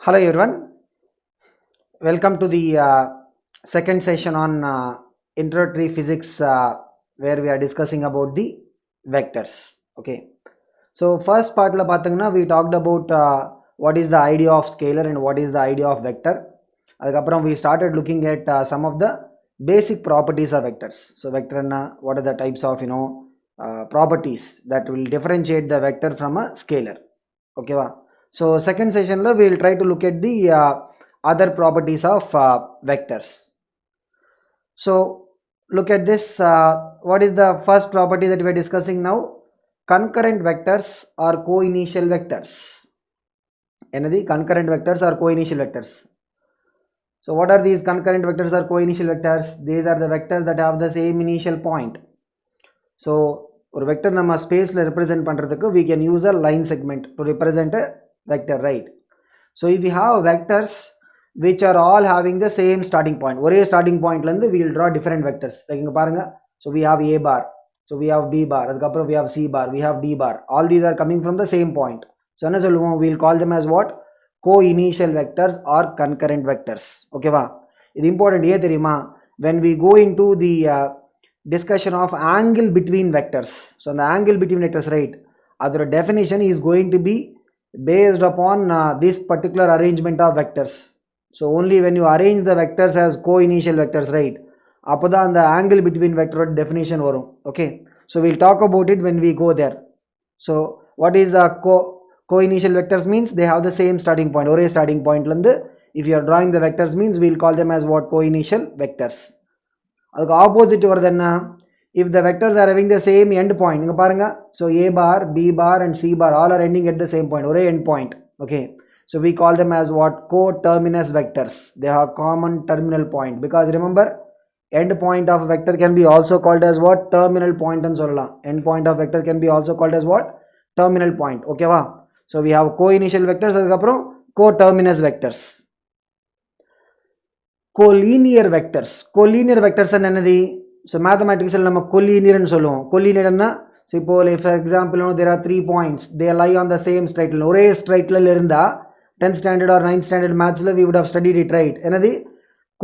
Hello everyone, welcome to the second session on introductory physics where we are discussing about the vectors. Okay, so first part la pathina we talked about what is the idea of scalar and what is the idea of vector. Adukapram we started looking at some of the basic properties of vectors. So vector na what are the types of properties that will differentiate the vector from a scalar. Okay va. So second session la we will try to look at the other properties of vectors. So look at this, what is the first property that we are discussing now? Concurrent vectors or co-initial vectors. Another concurrent vectors or co-initial vectors. So what are these concurrent vectors or co-initial vectors? These are the vectors that have the same initial point. So ஒரு vector நம்ம ஸ்பேஸ்ல represent பண்றதுக்கு we can use a line segment to represent a vector, right? So if we have vectors which are all having the same starting point, ஒரே starting pointல இருந்து we will draw different vectors. Like இங்க பாருங்க, so we have a bar, so we have b bar, அதுக்கப்புறம் we have c bar, we have d bar, all these are coming from the same point. So என்ன சொல்லுவோம், we will call them as what? Co-initial vectors or concurrent vectors. Okay வா, இது important ஏன் தெரியுமா? When we go into the discussion of angle between vectors, so the angle between vectors, right, other definition is going to be based upon this particular arrangement of vectors. So only when you arrange the vectors as co-initial vectors, right, appoda the angle between vector definition varum. Okay, so we'll talk about it when we go there. So what is a co-initial vectors means? They have the same starting point, ore starting point lande if you are drawing the vectors means we'll call them as what? Co-initial vectors. அதுக்கு opposite வருது என்ன? if the vectors are having the same end point, இங்க பாருங்க, so a bar, b bar and c bar all are ending at the same point, ஒரே end point. Okay, so we call them as what? Co-terminus vectors. They have common terminal point, because remember end point of a vector can be also called as what? Terminal point ன்னு சொல்லலாம். End point of vector can be also called as what? Terminal point. Okay வா, so we have co-initial vectors, அதுக்கப்புறம் co-terminus vectors. Collinear vectors. Collinear vectors என்னது? So mathematics நம்ம collinear ன்னு சொல்லுவோம். Collinear என்ன? So இப்போ for example there are 3 points, they lie on the same straight line. ஒரே straight line இருந்தா 10th standard or 9th standard mathsல we would have studied it, right? என்னது?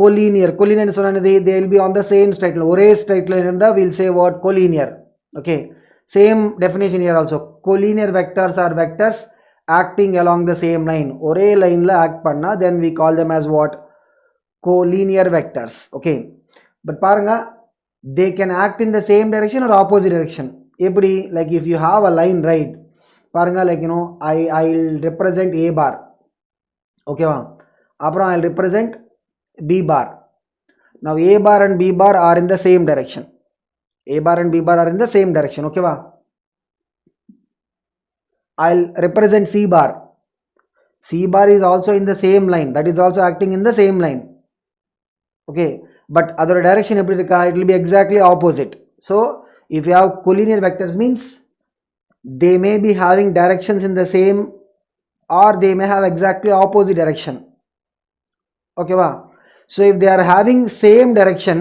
Collinear. Collinear ன்னு சொன்னது they will be on the same straight line. ஒரே straight line இருந்தா we'll say what? Collinear. Okay, same definition here also. Collinear vectors are vectors acting along the same line. ஒரே lineல act பண்ணா then we call them as what? Collinear vectors. Okay, but paranga they can act in the same direction or opposite direction. Eppadi? Like if you have a line, right, paranga, like I'll represent a bar. Okay va, apra I'll represent b bar. Now a bar and b bar are in the same direction. A bar and b bar are in the same direction. Okay va, I'll represent c bar. C bar is also in the same line, that is also acting in the same line. Okay, but other direction it will be exactly opposite. So if you have collinear vectors means they may be having directions in the same or they may have exactly opposite direction. Okay va, so if they are having same direction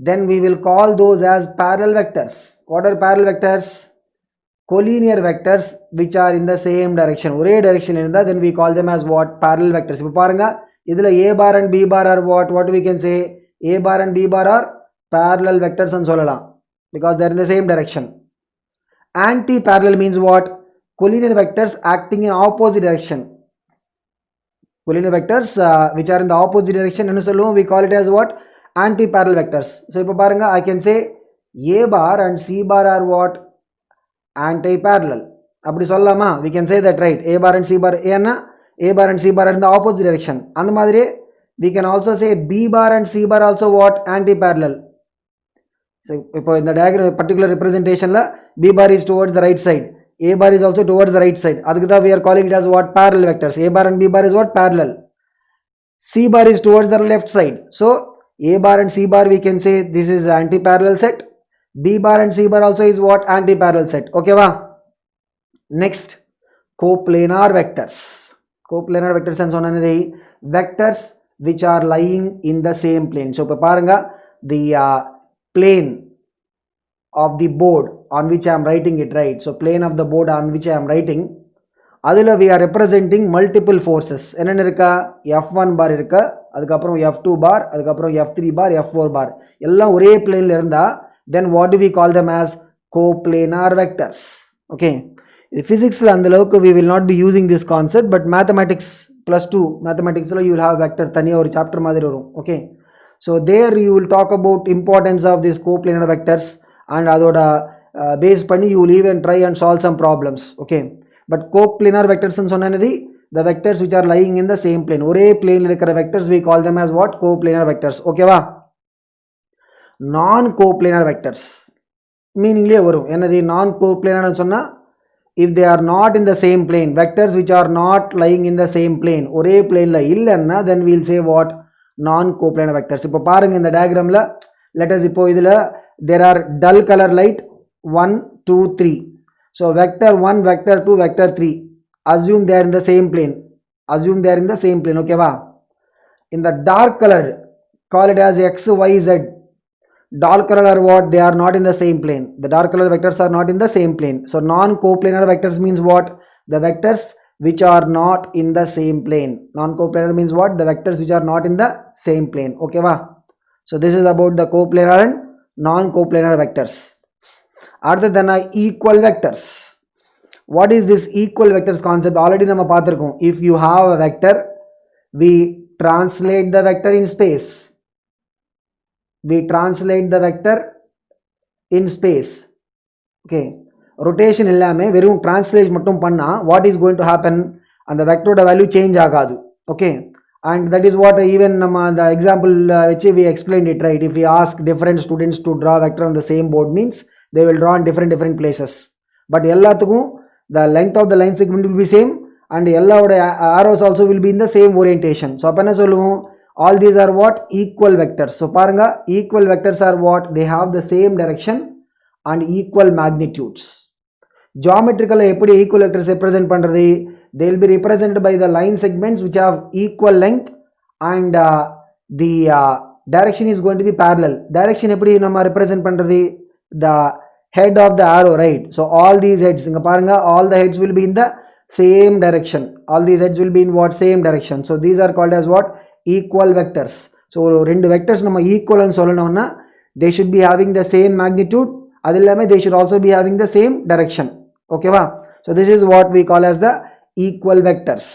then we will call those as parallel vectors. What are parallel vectors? Collinear vectors which are in the same direction, ஒரே direction இருந்தா then we call them as what? Parallel vectors. இப்போ பாருங்க, இதுல a bar and b bar are what we can say? A bar and b bar are parallel vectors ன்னு சொல்லலாம், because they are in the same direction. Anti-parallel means what? Collinear vectors acting in opposite direction. Collinear vectors which are in the opposite direction என்ன சொல்லுவோம்? We call it as what? Anti-parallel vectors. So இப்போ பாருங்க, I can say a bar and c bar are what? Anti-parallel. அப்படி சொல்லலாமா? We can say that, right? A bar and c bar, ஏன்னா a bar and c bar are in the opposite direction. அந்த மாதிரி we can also say b bar and c bar also what? Anti-parallel. So இப்போ இந்த diagram particular representation la b bar is towards the right side, a bar is also towards the right side. அதுக்கு தான் we are calling it as what? Parallel vectors. A bar and b bar is what? Parallel. C bar is towards the left side, so a bar and c bar we can say this is anti-parallel set. B bar and c bar also is what? Anti-parallel set. Okay va. Next, coplanar vectors. Coplanar vectors and சொன்னது vectors which are lying in the same plane. So இப்போ பாருங்க, the plane of the board on which I am writing it, right? So plane of the board on which I am writing, அதில் we are representing multiple forces. என்னென்ன இருக்கா? F1 பார் இருக்கா, அதுக்கப்புறம் F2 பார், அதுக்கப்புறம் F3 பார், F4 பார், எல்லாம் ஒரே பிளேனில் இருந்தால் then what do we call them as? Coplanar vectors. Okay, ஃபிசிக்ஸில் அந்த அளவுக்கு we will not be using this concept, but mathematics +2 மேத்தமெட்டிக்ஸில் you will have vector தனியாக ஒரு சாப்டர் மாதிரி வரும். Okay, so there you will talk about importance of these coplanar vectors and அதோட base பண்ணி you will even try and solve some problems. Okay, but coplanar vectors சொன்னது the vectors which are lying in the same plane, ஒரே plane இருக்கிற vectors we call them as what? Coplanar vectors. ஓகேவா? நான் coplanar vectors மீனிங்லேயே வரும். என்னது நான் கோப்ளேனார்னு சொன்னால் if they are not in the same plane, vectors which are not lying in the same plane, ஒரே பிளேனில் இல்லைன்னா then we will say what? நான் கோப்ளேனார் வெக்டர்ஸ். இப்போ பாருங்க இந்த டயக்ராமில் let us இப்போ இதில் there are dull color light 1 2 3. so vector 1 vector 2 vector 3, assume they are in the same plane, assume they are in the same plane. ஓகேவா? in the dark color call it as x y z. dark color are what? They are not in the same plane. The dark color vectors are not in the same plane. So non-coplanar vectors means what? The vectors which are not in the same plane. Non-coplanar means what? The vectors which are not in the same plane. Okay va? So this is about the coplanar and non-coplanar vectors. Other than equal vectors. What is this equal vectors concept? Already nama paathirkom. If you have a vector, we translate the vector in space. We translate the vector in space. Okay, rotation illame verum translate mattum panna what is going to happen? And the vector value change agadu. Okay, and that is what even the example which we explained it, right? If we ask different students to draw vector on the same board, means they will draw in different places, but ellathukkum the length of the line segment will be same and elloda arrows also will be in the same orientation. So appa enna solluvom? All these are what? Equal vectors. So paranga, equal vectors are what? They have the same direction and equal magnitudes. Geometrically eppadi equal vectors represent pandrathu? They will be represented by the line segments which have equal length and the direction is going to be parallel. Direction eppadi nama represent pandrathu? The head of the arrow, right? So all these heads inga paranga, all the heads will be in the same direction. All these heads will be in what? Same direction. So these are called as what? Equal vectors. So rendu vectors nama equal nu sollanona they should be having the same magnitude, adillame they should also be having the same direction. Okay va? So this is what we call as the equal vectors.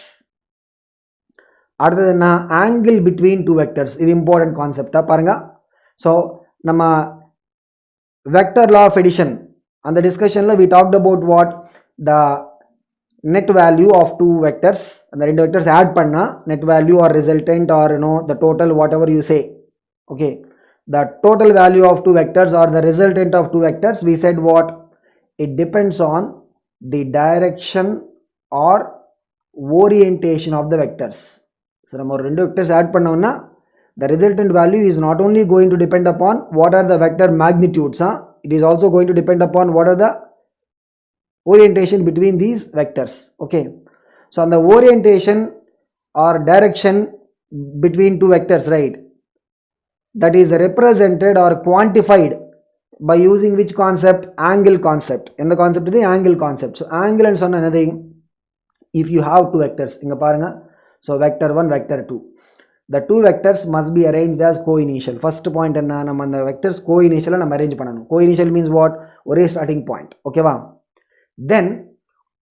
Other than angle between two vectors, இது important concept பாருங்க. So நம்ம vector law of addition அந்த discussionல we talked about what? The net value of two vectors, and the two vectors add panna net value or resultant or the total, whatever you say. Okay, the total value of two vectors or the resultant of two vectors, we said what? It depends on the direction or orientation of the vectors. So நம்ம ரெண்டு vectors add பண்ணோம்னா the resultant value is not only going to depend upon what are the vector magnitudes, it is also going to depend upon what are the orientation between these vectors. Okay, so on the orientation or direction between two vectors, right, that is represented or quantified by using which concept? Angle concept. In the concept is the angle concept. So angle and sonna another, if you have two vectors inga parunga, so vector 1 vector 2, the two vectors must be arranged as co-initial. First point enna, நம்ம அந்த vectors co-initial நம்ம arrange பண்ணனும். Co-initial means what? ஒரே starting point. Okay va? Then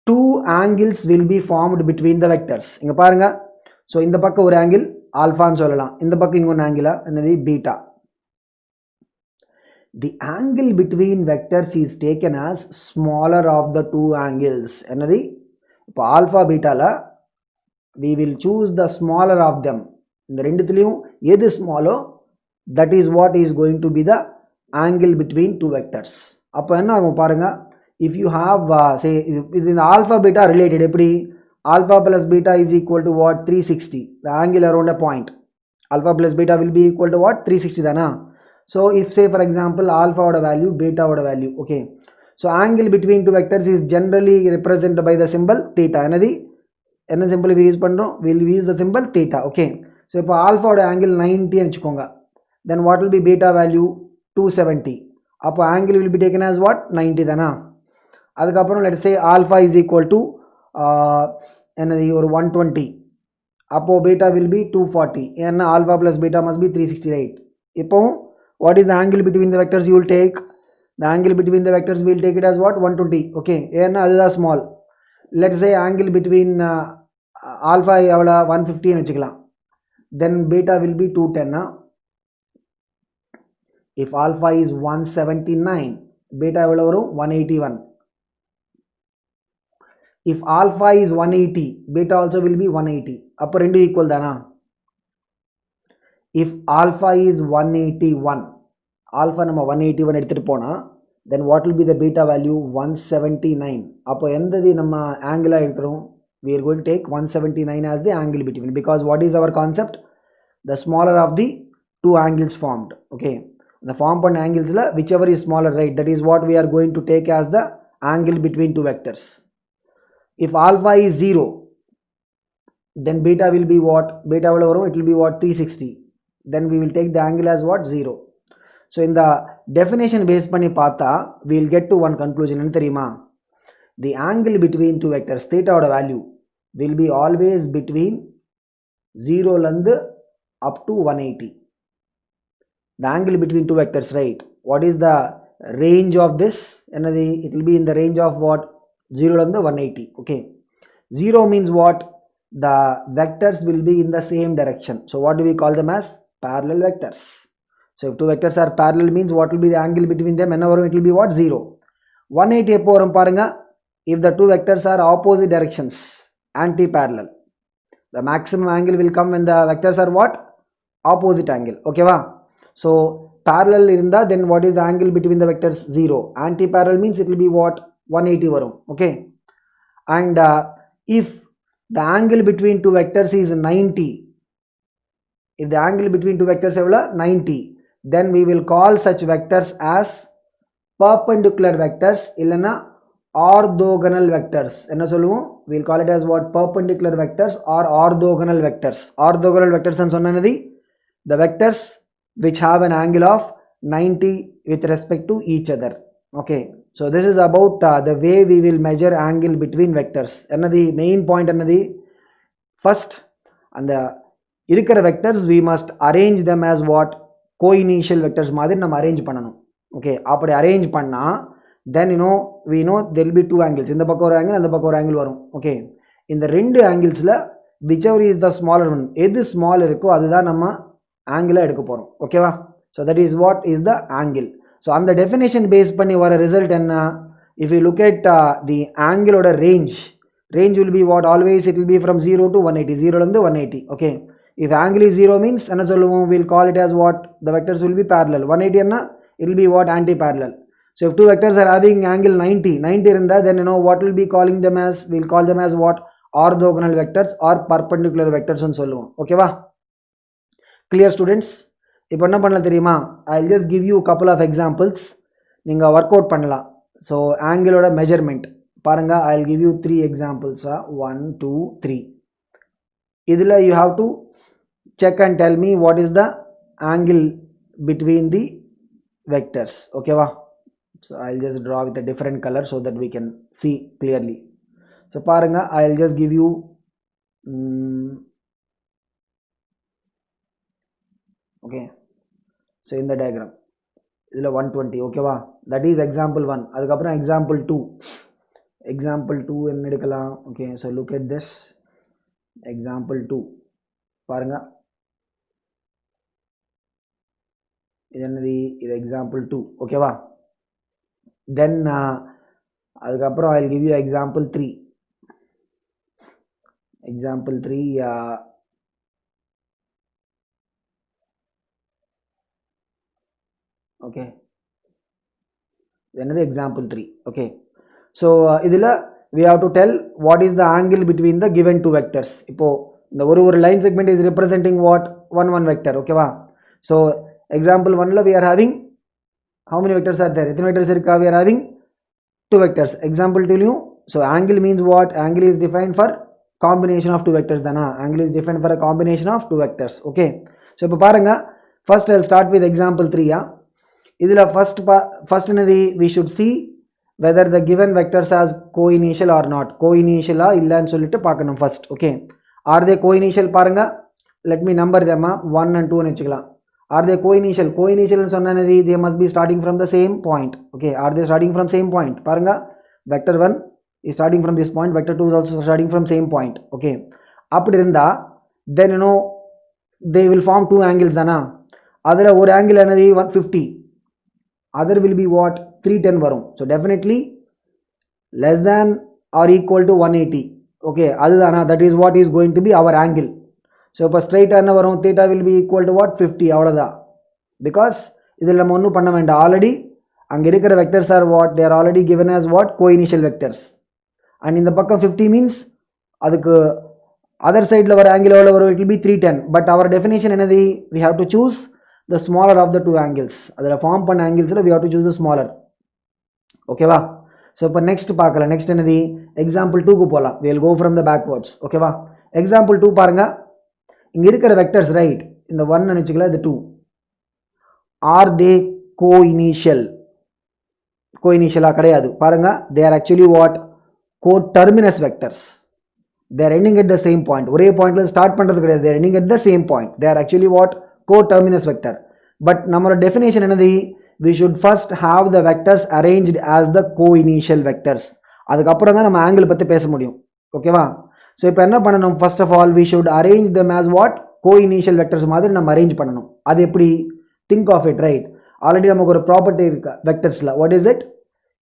two angles will be formed between the vectors. இங்க பாருங்க, so இந்த பக்கம் ஒரு angle alpha ன்னு சொல்லலாம், இந்த பக்கம் இன்னொரு angle என்னது beta. The angle between vectors is taken as smaller of the two angles. என்னது? இப்போ alpha beta ல we will choose the smaller of them. இந்த ரெண்டுத்துலயும் எது ஸ்மாலோ that is what is going to be the angle between two vectors. அப்போ என்ன ஆகும் பாருங்க, if you have say in the alpha beta related, eppadi alpha plus beta is equal to what? 360. The angle around a point, alpha plus beta will be equal to what? 360 dana. So if say for example alpha oda value, beta oda value, okay, so angle between two vectors is generally represented by the symbol theta. Enna symbol we use pandrom? We will use the symbol theta. Okay, so if alpha oda angle 90 enchukonga, then what will be beta value? 270. Appo angle will be taken as what? 90 dana. அதுக்கப்புறம் let us say alpha is equal to என்னது ஒரு 120, அப்போ beta will be 240, ஏன்னா alpha plus beta must be 368. இப்போ what is the angle between the vectors you will take? The angle between the vectors we will take it as what? 120. Okay, ஏன்னா அதுதான் small. Let's say angle between alpha எவ்வளோ 150 ன்னு வச்சுக்கலாம். Then beta will be 210. If alpha is 179, beta எவ்வளோ வரும் 181. If alpha is 180, beta also will be 180. அப்போ ரெண்டு equal தானா? If alpha is 181, alpha நம்ம 181 எடுத்துட்டு போனா, then what will be the beta value? 179. அப்போ எந்தது நம்ம angle எடுக்கிறோம்? We are going to take 179 as the angle between, because what is our concept? The smaller of the two angles formed. Okay, the form பண்ண angles la whichever is smaller, right? That is what we are going to take as the angle between two vectors. If alpha is 0, then beta will be what? Beta will it will be what? 360. Then we will take the angle as what? 0. So in the definition based பண்ணி பார்த்தா we will get to one conclusion. என்ன தெரியுமா? The angle between two vectors, theta ஓட value will be always between 0 லந்து up to 180. The angle between two vectors, right? What is the range of this? என்னது? It will be in the range of what? 0 லந்து 180. Okay, 0 means what? The vectors will be in the same direction. So what do we call them as? Parallel vectors. So if two vectors are parallel means what will be the angle between them? என்ன வரும்? It will be what? 0. 180 எப்போ வரும் பாருங்க? If the two vectors are opposite directions, anti-parallel, the maximum angle will come when the vectors are what? Opposite angle. Okay va? So parallel இருந்தா then what is the angle between the vectors? 0. Anti-parallel means it will be what? 180 varum. Okay, and if the angle between two vectors is 90, if the angle between two vectors is 90, then we will call such vectors as perpendicular vectors illana orthogonal vectors. Enna solluvom? We will call it as what? Perpendicular vectors or orthogonal vectors. Orthogonal vectors and sonnanadi the vectors which have an angle of 90 with respect to each other. Okay, so this is about the way we will measure angle between vectors. Another main point, another first, and the irukra vectors we must arrange them as what? Co-initial vectors மாதிரி நம்ம arrange பண்ணனும். Okay, அப்படி arrange பண்ணா then we know there will be two angles. இந்த பக்கம் ஒரு angle, அந்த பக்கம் ஒரு angle வரும். Okay, இந்த ரெண்டு angles-ல whichever is the smaller one, எது small இருக்கோ அதுதான் நம்ம angle எடுக்க போறோம். ஓகேவா? So that is what is the angle. So on the definition based பண்ணி வர result என்ன? If you look at the angle oda range will be what? Always it will be from 0 to 180. 0 லந்து 180. Okay, if angle is 0 means என்ன சொல்லுவோம்? We will call it as what? The vectors will be parallel. 180 என்ன? It will be what? Anti-parallel. So if two vectors are having angle 90 இருந்தா then what will be calling them as? We will call them as what? Orthogonal vectors or perpendicular vectors ன்னு சொல்லுவோம். ஓகேவா? Clear students? இப்போ என்ன பண்ணலாம் தெரியுமா? I'll just give you a couple of examples. நீங்கள் work out பண்ணலாம். ஸோ ஆங்கிளோட மெஜர்மெண்ட் பாருங்க. I'll give you 3 examples. 1 2 3. இதில் you have to check and tell me what is the angle between the vectors. ஓகேவா? So I'll just draw with a different color so that we can see clearly. So பாருங்க, I'll just give you okay, so in the diagram இதுல 120. ஓகேவா? that is example 1. அதுக்கப்புறம் example 2 என்ன எடுக்கலாம்? okay, so look at this example 2. பாருங்க, இது என்னது? இது example 2. ஓகேவா? then அதுக்கப்புறம் I'll give you example 3. okay, another example 3. okay, so idila we have to tell what is the angle between the given two vectors. இப்போ இந்த ஒரு line segment is representing what? one vector. okay va? So example 1 la we are having how many vectors are there? எத்தனை vectors இருக்கா? We are having two vectors. example 2 லையும் so angle means what? Angle is defined for combination of two vectors தானா? Angle is defined for a combination of two vectors. okay, so இப்போ பாருங்க, first I'll start with example 3. இதில் first என்னது? we should see whether the given vectors has co-initial or not. Co-initial ah illan solittu paakanum first. Okay, are they co-initial paranga? Let me number them 1 and 2 nu vechikalam. Are they co-initial? Co-initial nu sonnanadi they must be starting from the same point. Okay, are they starting from same point? Paranga, vector 1 is starting from this point, vector 2 is also starting from same point. Okay, appadi irundha then you know they will form two angles dana. Adula or angle anadi 150, other will be what 310 varum. So definitely less than or equal to 180. Okay, adudana, that is what is going to be our angle. So if straight என்ன வரும், theta will be equal to what 50 அவ்வளவுதான். Because இதில் நம்ம ஒன்றும் பண்ண வேண்டாம், already அங்கே இருக்கிற vectors are what, they are already given as what, co-initial vectors. And இந்த பக்கம் 50 means அதுக்கு other sideல வர angle எவ்வளவு வரும், it will be 310. But our definition என்னது, we have to choose the smaller of the two angles. அதில் form பண்ண angles we have to choose the smaller. ஓகேவா? ஸோ இப்போ நெக்ஸ்ட் பார்க்கலாம். நெக்ஸ்ட் என்னது, எக்ஸாம்பிள் 2க்கு போகலாம். we will go from the backwards. ஓகேவா? எக்ஸாம்பிள் 2 பாருங்க. இங்கே இருக்கிற வெக்டர்ஸ் ரைட், இந்த 1 நினச்சிக்கலாம், இது 2. ஆர் தே co-initial? co-initial கிடையாது பாருங்க. they are actually what, co-terminus vectors. they are ending at the same point. ஒரே பாயிண்ட்ல ஸ்டார்ட் பண்றது கிடையாது, they are ending at the same point. they are actually what, co-terminus vector. but நம்மளோட definition என்னது, we should first have the vectors arranged as the co-initial vectors. அதுக்கப்புறம் தான் நம்ம angle பற்றி பேச முடியும். ஓகேவா? ஸோ இப்போ என்ன பண்ணணும், first of all we should arrange them as what, coinitial vectors மாதிரி நம்ம அரேஞ்ச் பண்ணணும். அது எப்படி, think of it. Right, already நமக்கு ஒரு ப்ராப்பர்ட்டி இருக்கு வெக்டர்ஸில். What is it,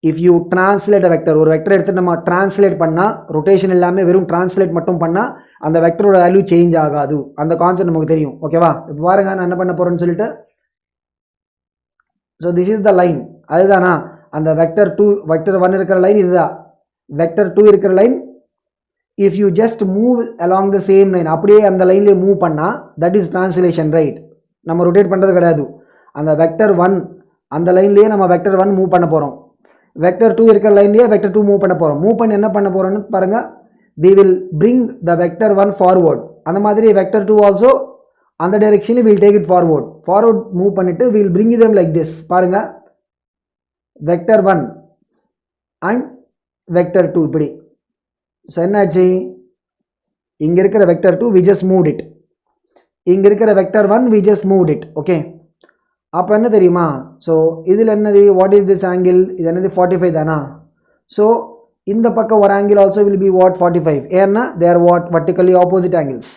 if you translate a vector, ஒரு வெக்டர் எடுத்து நம்ம டிரான்ஸ்லேட் பண்ணால், ரொட்டேஷன் இல்லாமல் வெறும் டிரான்ஸ்லேட் மட்டும் பண்ணால் அந்த வெக்டரோட வேல்யூ சேஞ்ச் ஆகாது. அந்த கான்செப்ட் நமக்கு தெரியும். ஓகேவா? இப்போ பாருங்க நான் என்ன பண்ண போகிறேன்னு சொல்லிட்டு, so this is the line. அதுதானா அந்த வெக்டர் 2, வெக்டர் 1 இருக்கிற லைன் இதுதான், வெக்டர் 2 இருக்கிற line. if you just move along the same line, அப்படியே அந்த லைன்ல மூவ் பண்ணா that is translation. ரைட், நம்ம ரொட்டேட் பண்றது கிடையாது. அந்த வெக்டர் 1 அந்த லைன்லயே நம்ம வெக்டர் 1 மூவ் பண்ண போறோம், வெக்டர் 2 இருக்கிற லைன்லயே வெக்டர் 2 மூவ் பண்ண போறோம். மூவ் பண்ணி என்ன பண்ண போறோம்னு பாருங்க, we will bring the vector 1 forward. அந்த மாதிரி வெக்டர் 2 also அந்த டைரக்ஷன்ல we'll take it forward. forward move பண்ணிட்டு we'll bring them like this. பாருங்க, வெக்டர் 1 and வெக்டர் 2 இப்படி. ஸோ என்னாச்சு, இங்கே இருக்கிற vector 2 we just moved it, இங்கே இருக்கிற vector 1 we just moved it. Okay, அப்போ என்ன தெரியுமா, ஸோ இதில் என்னது, வாட் இஸ் திஸ் ஆங்கிள், இது என்னது 45 தானா. ஸோ இந்த பக்கம் ஒரு angle also will be what 45. ஏன்னா they are what, vertically opposite angles.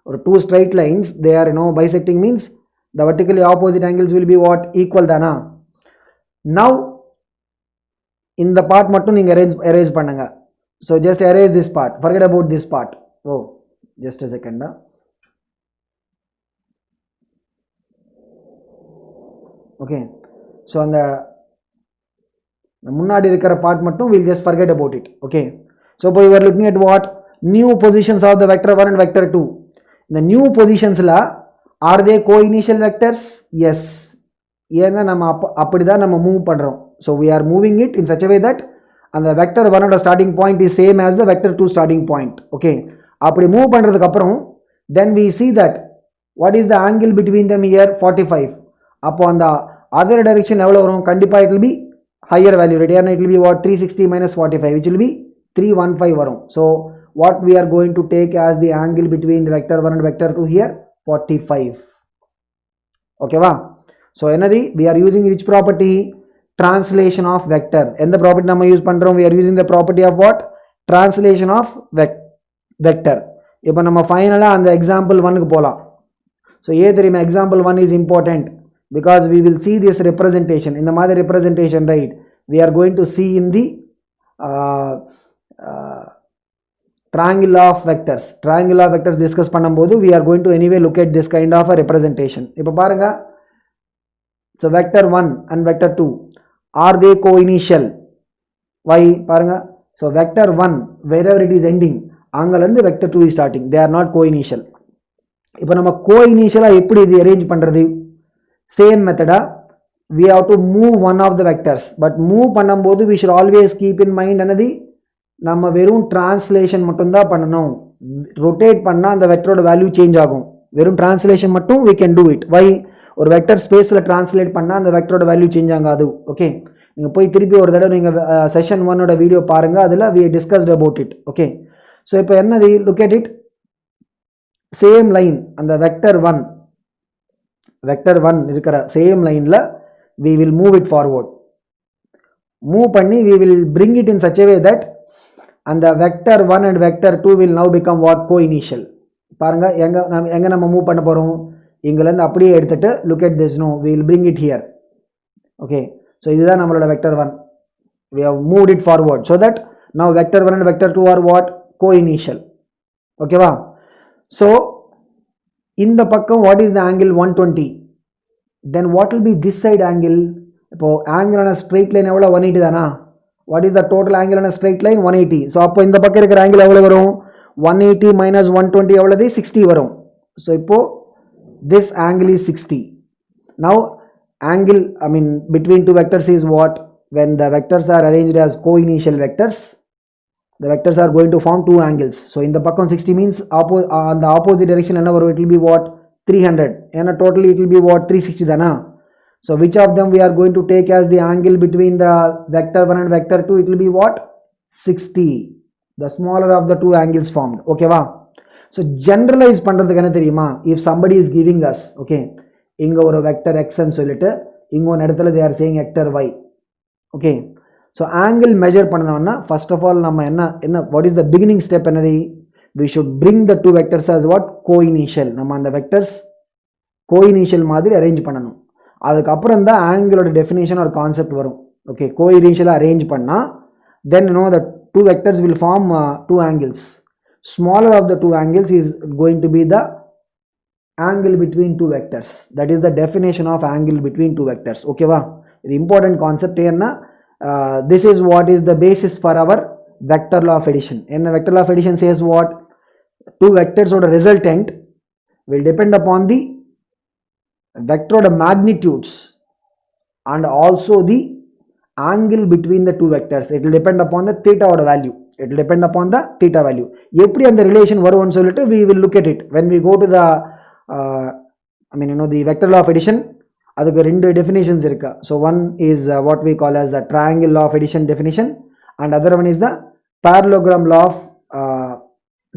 ஒரு 2 straight lines they are bisecting means the vertically opposite angles will be what, equal தானா. now இந்த பார்ட் மட்டும் நீங்கள் erase பண்ணுங்க. So just erase this part, forget about this part. Oh, just a second. Okay, so அந்த முன்னாடி இருக்கிற part மட்டும் we'll just forget about it. Okay, so we are looking at what, new positions of the vector 1 and vector 2. the new positions la, are they co-initial vectors? yes, ஏன்னா நம்ம அப்படிதான் நம்ம move பண்றோம். so we are moving it in such a way that அந்த vector 1ஓட starting point is same as the vector 2 starting point. Okay, அப்படி move பண்ணுறதுக்கு அப்புறம் then we see that what is the angle between them here 45. அப்போ அந்த other direction எவ்வளோ வரும், கண்டிப்பாக it will be higher value. Right, ஏன்னா it will be what 360 minus 45 which will be 315 வரும். So what we are going to take as the angle between vector 1 and vector 2 here 45. ஓகேவா? So என்னது, we are using which property, translation of vector. எந்த property நம்ம use பண்றோம், we are using the property of what, translation of vector. இப்போ நம்ம ஃபைனலா அந்த example 1க்கு போலாம். ஸோ ஏன் தெரியுமா, example 1 is important because we will see this representation. இந்த மாதிரி representation, right, we are going to see in the triangle of vectors. triangle of vectors discuss பண்ணும்போது we are going to anyway look at this kind of a representation. இப்போ பாருங்க, so vector 1 and vector 2, are they co-initial? why பாருங்க, so vector 1 wherever it is ending அங்கலேருந்து vector 2 is starting, they are not co-initial. இப்போ நம்ம co-initial எப்படி இது arrange பண்ணுறது, same மெத்தடா we have to move one of the vectors, but move பண்ணும்போது we should always keep in mind என்னது, நம்ம வெறும் translation மட்டும்தான் பண்ணணும். ரொட்டேட் பண்ணால் அந்த வெக்டரோட வேல்யூ சேஞ்ச் ஆகும். வெறும் டிரான்ஸ்லேஷன் மட்டும் we can do it. why, ஒரு வெக்டர் ஸ்பேஸில் டிரான்ஸ்லேட் பண்ணால் அந்த வெக்டரோட வேல்யூ சேஞ்ச் ஆகாது. ஓகே, நீங்கள் போய் திருப்பி ஒரு தடவை நீங்கள் செஷன் 1ஓட வீடியோ பாருங்கள், அதில் we discussed about it. Okay, so இப்போ என்னது, look at it, same line, அந்த வெக்டர் 1 இருக்கிற சேம் லைனில் we will move it forward. Move பண்ணி we will bring it in such a way that அந்த vector 1 and vector 2 will now become what, co-initial. பாருங்க எங்க நம்ம மூவ் பண்ண போறோம், இங்கலேருந்து அப்படியே எடுத்துட்டு look at this, no, we will bring it here. Okay, so இதுதான் நம்மளோட vector 1, we have moved it forward so that now vector 1 and vector 2 are what, co-initial. ஓகேவா? ஸோ இந்த பக்கம் what is the angle, 120, then what will be this side angle? இப்போ angle on a straight line எவ்வளோ, 180 தானா? what is the total angle on a straight line, 180. So அப்போ இந்த பக்கம் இருக்கிற angle எவ்வளோ வரும், 180 minus 120 எவ்வளவு, 60 வரும். ஸோ இப்போ this angle is 60. now angle, I mean between two vectors is what, when the vectors are arranged as co-initial vectors, the vectors are going to form two angles. so in the பக்கம் 60 means on the opposite direction என்ன வரும், it will be what, 300. ஏன்னா totally it will be what, 360 தானா? so which of them we are going to take as the angle between the vector 1 and vector 2, it will be what, 60, the smaller of the two angles formed. okay va? so generalize பண்றதுக்கு என்ன தெரியுமா, if somebody is giving us, okay, இங்க ஒரு vector x ன்னு சொல்லிட்டு இங்க ஒரு இடத்துல they are saying vector y. okay, so angle measure பண்ணனும்னா first of all நம்ம என்ன what is the beginning step என்னது, we should bring the two vectors as what, co-initial. நம்ம அந்த vectors co-initial மாதிரி அரேஞ்ச் பண்ணணும். அதுக்கப்புறம் தான் ஆங்கிளோட டெஃபினேஷன் ஒரு கான்செப்ட் வரும். ஓகே, co-initial அரேஞ்ச் பண்ணா then you know the two vectors will form two angles. smaller of the two angles is going to be the angle between two vectors. that is the definition of angle between two vectors. okay va? இது important concept. ஏன்னா this is what is the basis for our vector law of addition. என்ன vector law of addition says what, two vectors oda resultant will depend upon the vector oda magnitudes and also the angle between the two vectors. it will depend upon the theta oda value. it will depend upon the theta value. எப்படி அந்த relation வரும்னு சொல்லிட்டு we will look at it when we go to the I mean you know the vector law of addition. அதுக்கு ரெண்டு definitions இருக்கு. so one is what we call as the triangle law of addition definition and other one is the parallelogram law of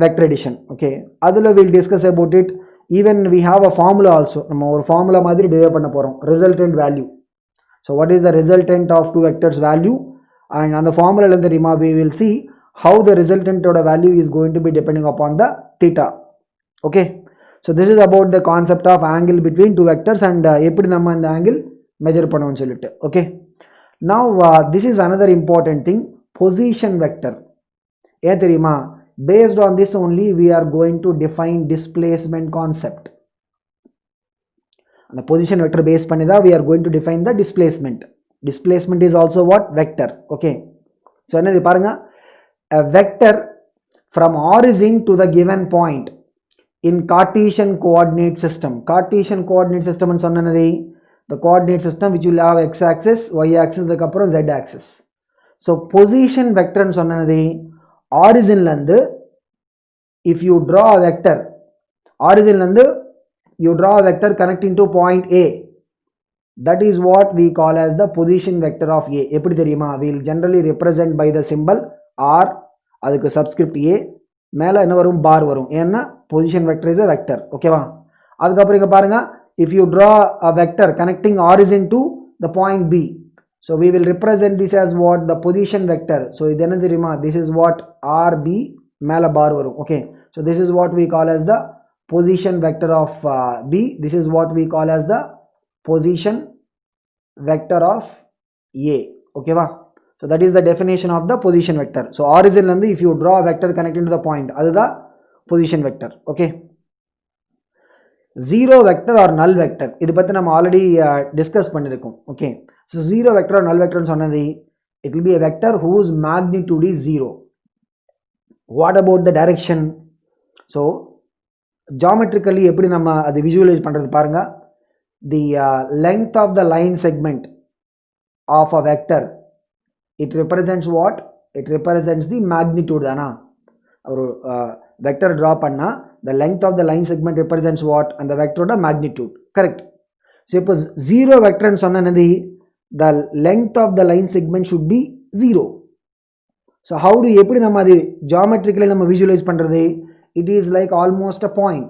vector addition. okay, அதுல we'll discuss about it. even we have a formula also. நம்ம ஒரு formula மாதிரி derive பண்ண போறோம், resultant value. so what is the resultant of two vectors value, and on the formula la theriyuma we will see how the resultant oda value is going to be depending upon the theta. okay, so this is about the concept of angle between two vectors and eppadi nama and angle measure pannuvom solittu. okay, now this is another important thing, position vector. ஏ தெரியுமா, based on this only we are going to define displacement concept. அந்த position vector base பண்ணி தான் we are going to define the displacement. displacement is also what, vector. okay, so என்னது பாருங்க, a vector from origin to the given point in Cartesian coordinate system. Cartesian coordinate system ன்னு சொன்னது the coordinate system which will have x axis, y axis, அதுக்கு அப்புறம் z axis. so position vector ன்னு சொன்னது origin ல இருந்து if you draw a vector, origin ல இருந்து you draw a vector connecting to point A, that is what we call as the position vector of A. எப்படி தெரியுமா, we will generally represent by the symbol R, அதுக்கு subscript A, மேல என்ன வரும், bar வரும். ஏன்னா position vector is a vector. ஓகேவா? அதுக்கப்புறம் இங்க பாருங்க, if you draw a vector connecting origin to the point B, so we will represent this as what, the position vector. so இது என்ன தெரியுமா, this is what RB, மேல bar வரும். okay, so this is what we call as the position vector of B. this is what we call as the position vector of A. okay va? so that is the definition of the position vector. so origin la if you draw a vector connecting to the point, adha position vector. okay, zero vector or null vector, idu pathi nam already discuss pannirukom. okay, so zero vector or null vector nu sonnadhi, it will be a vector whose magnitude is zero. what about the direction? so geometrically எப்படி நம்ம அதை visualize பண்றது பாருங்க, the length of the line segment of a vector, it represents what, it represents the magnitude தானா. ஒரு vector draw பண்ணா the length of the line segment represents what, and the vector oda magnitude. correct. so இப்போ zero vector ன்னு சொன்னது the length of the line segment should be 0. So how do எப்படி நம்ம அது geometrically நம்ம visualize பண்றது? It is like almost a point.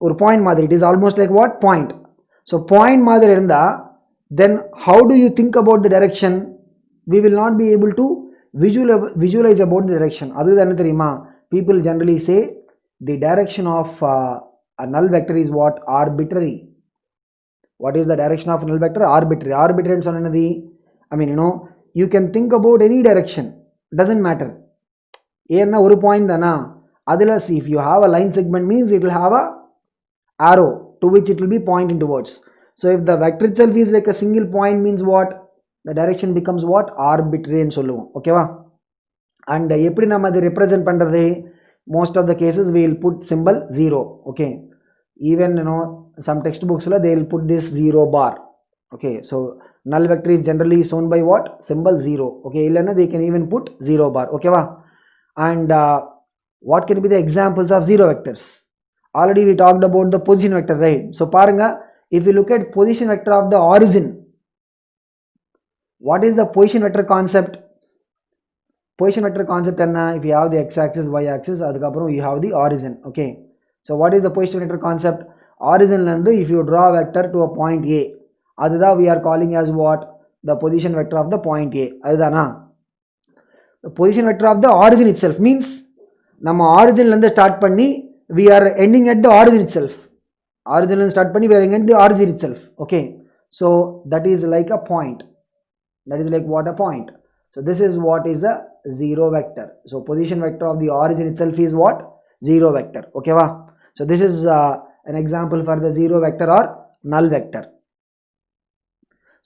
ஒரு point மாதிரி, it is almost like what? Point. So point மாதிரி இருந்தா, then how do you think about the direction? We will not be able to visualize about the direction. அது என்ன தெரியுமா? People generally say the direction of a null vector is what? Arbitrary. What is the direction of null vector? Arbitrary. Arbitrary and sonanadi, I mean, you can think about any direction, doesn't matter. ஏன்னா ஒரு point தானா, அதில் if you have a line segment means it will have a arrow to which it will be pointing towards. So if the vector itself is like a single point means what? The direction becomes what? Arbitrary ன்னு சொல்லுவோம். ஓகேவா? And எப்படி நம்ம அதை represent பண்றது? Most of the cases we will put symbol 0. Okay, even some textbooks they will put this 0 bar. Okay, so null vector is generally shown by what? Symbol 0. Okay, illana they can even put 0 bar. Okay va? And what can be the examples of 0 vectors? Already we talked about the position vector, right? So paranga, if you look at position vector of the origin, what is the position vector concept? Position vector concept enna? If you have the x-axis, y-axis, adukaprom you have the origin. Okay, so what is the position vector concept? Origin landu if you draw a vector to a point A, adha we are calling as what? The position vector of the point A. Adana the position vector of the origin itself means nama origin landu start panni we are ending at the origin itself. Origin landu start panni we are ending at the origin itself. Okay, so that is like a point. That is like what? A point. So this is what is the 0 vector. So position vector of the origin itself is what? 0 vector. Okay va? So this is an example for the 0 vector or null vector.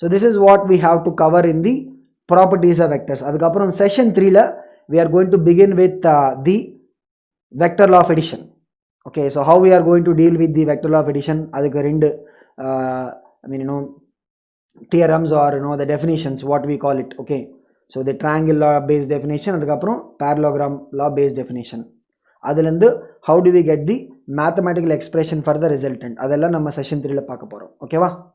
So this is what we have to cover in the properties of vectors. Adukapram session 3 la we are going to begin with the vector law of addition. Okay, so how we are going to deal with the vector law of addition? Adukku rendu I mean theorems or the definitions, what we call it. Okay, so the triangle law based definition, adukapram parallelogram law based definition. Adilundu how do we get the mathematical expression for the resultant, adella nama session 3 la paaka porom. Okay va?